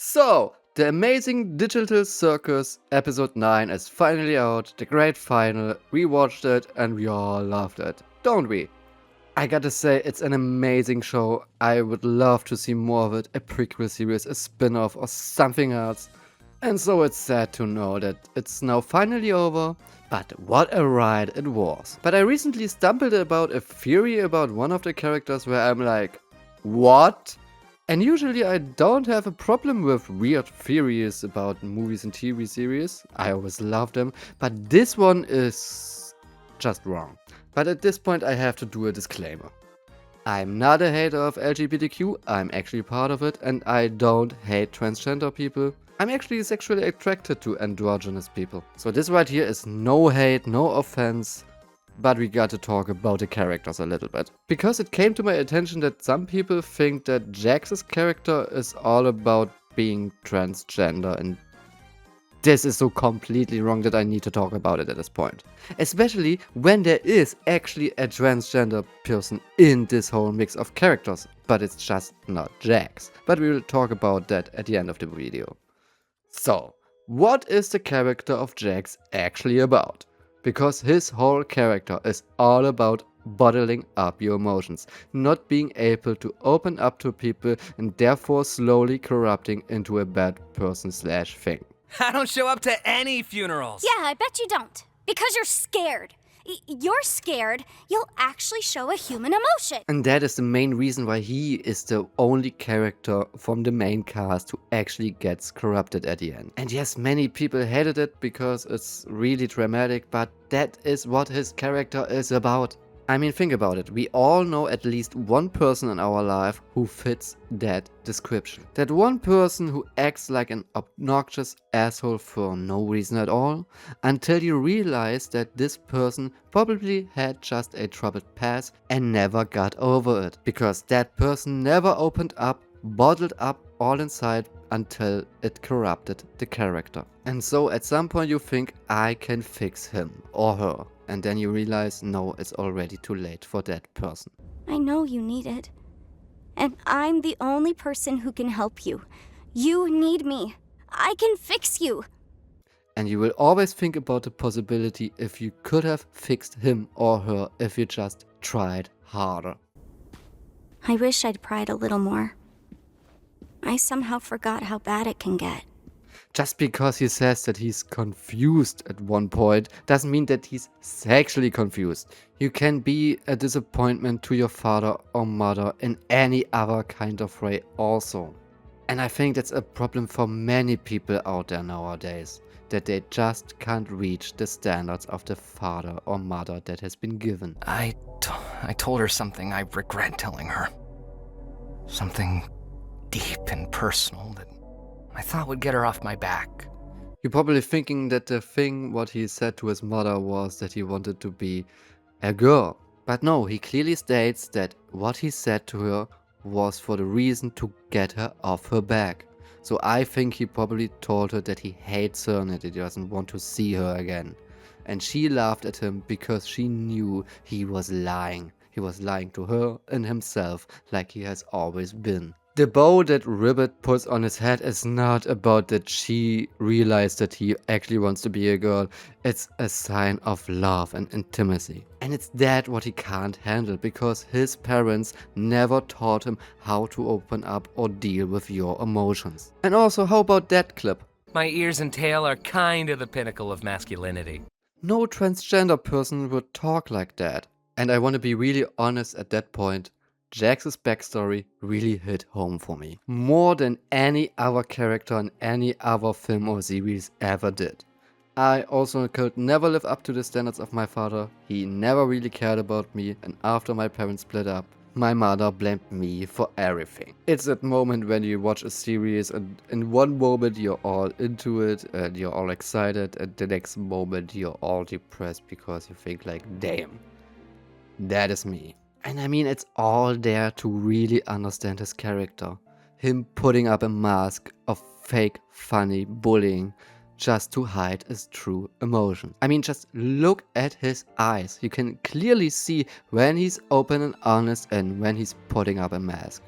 So, the Amazing Digital Circus episode 9 is finally out, the great final. We watched it and we all loved it, don't we? I gotta say, it's an amazing show. I would love to see more of it, a prequel series, a spin off, or something else. And so it's sad to know that it's now finally over, but what a ride it was. But I recently stumbled about a theory about one of the characters where I'm like, what? And usually I don't have a problem with weird theories about movies and TV series. I always love them, but this one is just wrong. But at this point I have to do a disclaimer. I'm not a hater of LGBTQ, I'm actually part of it, and I don't hate transgender people. I'm actually sexually attracted to androgynous people. So this right here is no hate, no offense, but we got to talk about the characters a little bit. Because it came to my attention that some people think that JAX's character is all about being transgender, and this is so completely wrong that I need to talk about it at this point. Especially when there is actually a transgender person in this whole mix of characters, but it's just not JAX. But we will talk about that at the end of the video. So, what is the character of JAX actually about? Because his whole character is all about bottling up your emotions, not being able to open up to people and therefore slowly corrupting into a bad person/thing. I don't show up to any funerals. Yeah, I bet you don't. Because you're scared. You're scared you'll actually show a human emotion. And that is the main reason why he is the only character from the main cast who actually gets corrupted at the end. And yes, many people hated it because it's really dramatic, but that is what his character is about. I mean, think about it. We all know at least one person in our life who fits that description. That one person who acts like an obnoxious asshole for no reason at all, until you realize that this person probably had just a troubled past and never got over it. Because that person never opened up, bottled up all inside until it corrupted the character. And so at some point you think, I can fix him or her. And then you realize, no, it's already too late for that person. I know you need it. And I'm the only person who can help you. You need me. I can fix you. And you will always think about the possibility if you could have fixed him or her if you just tried harder. I wish I'd pried a little more. I somehow forgot how bad it can get. Just because he says that he's confused at one point doesn't mean that he's sexually confused. You can be a disappointment to your father or mother in any other kind of way also. And I think that's a problem for many people out there nowadays, that they just can't reach the standards of the father or mother that has been given. I told her something I regret telling her. Something deep and personal that I thought would get her off my back. You're probably thinking that the thing what he said to his mother was that he wanted to be a girl. But no, he clearly states that what he said to her was for the reason to get her off her back. So I think he probably told her that he hates her and that he doesn't want to see her again. And she laughed at him because she knew he was lying. He was lying to her and himself like he has always been. The bow that Ribbit puts on his head is not about that she realized that he actually wants to be a girl. It's a sign of love and intimacy. And it's that what he can't handle because his parents never taught him how to open up or deal with your emotions. And also, how about that clip? My ears and tail are kind of the pinnacle of masculinity. No transgender person would talk like that. And I want to be really honest at that point. JAX's backstory really hit home for me. More than any other character in any other film or series ever did. I also could never live up to the standards of my father. He never really cared about me, and after my parents split up, my mother blamed me for everything. It's that moment when you watch a series and in one moment you're all into it and you're all excited, and the next moment you're all depressed because you think like, damn, that is me. And I mean, it's all there to really understand his character. Him putting up a mask of fake, funny bullying just to hide his true emotions. I mean, just look at his eyes. You can clearly see when he's open and honest and when he's putting up a mask.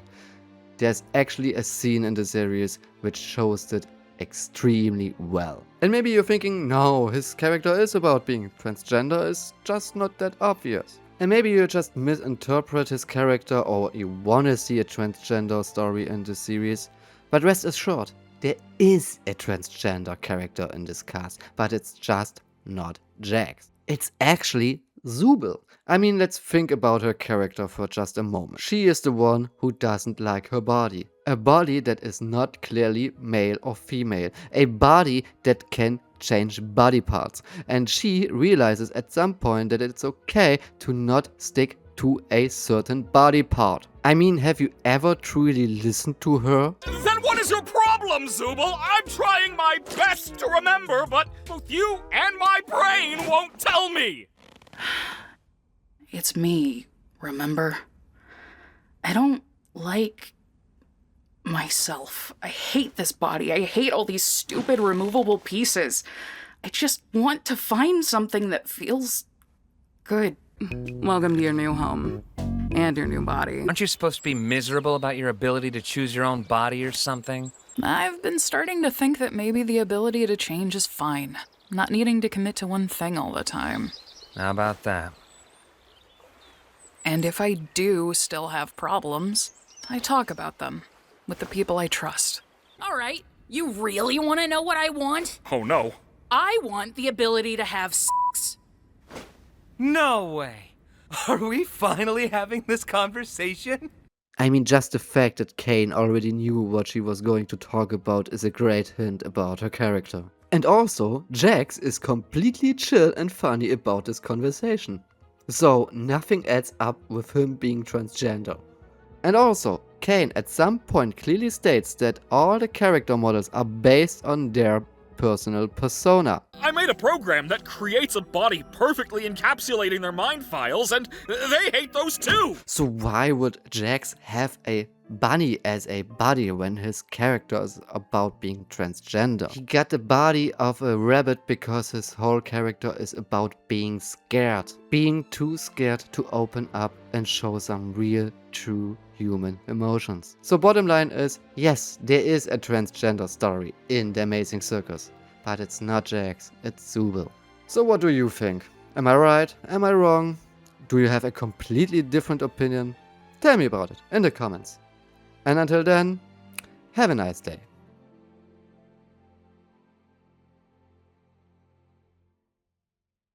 there's actually a scene in the series which shows it extremely well. And maybe you're thinking, no, his character is about being transgender, it's just not that obvious. And maybe you just misinterpret his character or you wanna see a transgender story in the series. But rest assured, there is a transgender character in this cast, but it's just not JAX. It's actually Zubul. I mean, let's think about her character for just a moment. She is the one who doesn't like her body. A body that is not clearly male or female. A body that can change body parts. And she realizes at some point that it's okay to not stick to a certain body part. I mean, have you ever truly listened to her? Then what is your problem, Zubul? I'm trying my best to remember, but both you and my brain won't tell me! It's me, remember? I don't like myself. I hate this body. I hate all these stupid removable pieces. I just want to find something that feels good. Welcome to your new home. And your new body. Aren't you supposed to be miserable about your ability to choose your own body or something? I've been starting to think that maybe the ability to change is fine. Not needing to commit to one thing all the time. How about that? And if I do still have problems, I talk about them with the people I trust. All right, you really want to know what I want? Oh no. I want the ability to have sex. No way! Are we finally having this conversation? I mean, just the fact that Kane already knew what she was going to talk about is a great hint about her character. And also, JAX is completely chill and funny about this conversation. So, nothing adds up with him being transgender. And also, Kane at some point clearly states that all the character models are based on their personal persona. I made a program that creates a body perfectly encapsulating their mind files, and they hate those too! So why would JAX have a bunny as a body when his character is about being transgender? He got the body of a rabbit because his whole character is about being scared. Being too scared to open up and show some real, true human emotions. So bottom line is, yes, there is a transgender story in the Amazing Circus, but it's not JAX, it's Zubul. So what do you think? Am I right? Am I wrong? Do you have a completely different opinion? Tell me about it in the comments. And until then, have a nice day.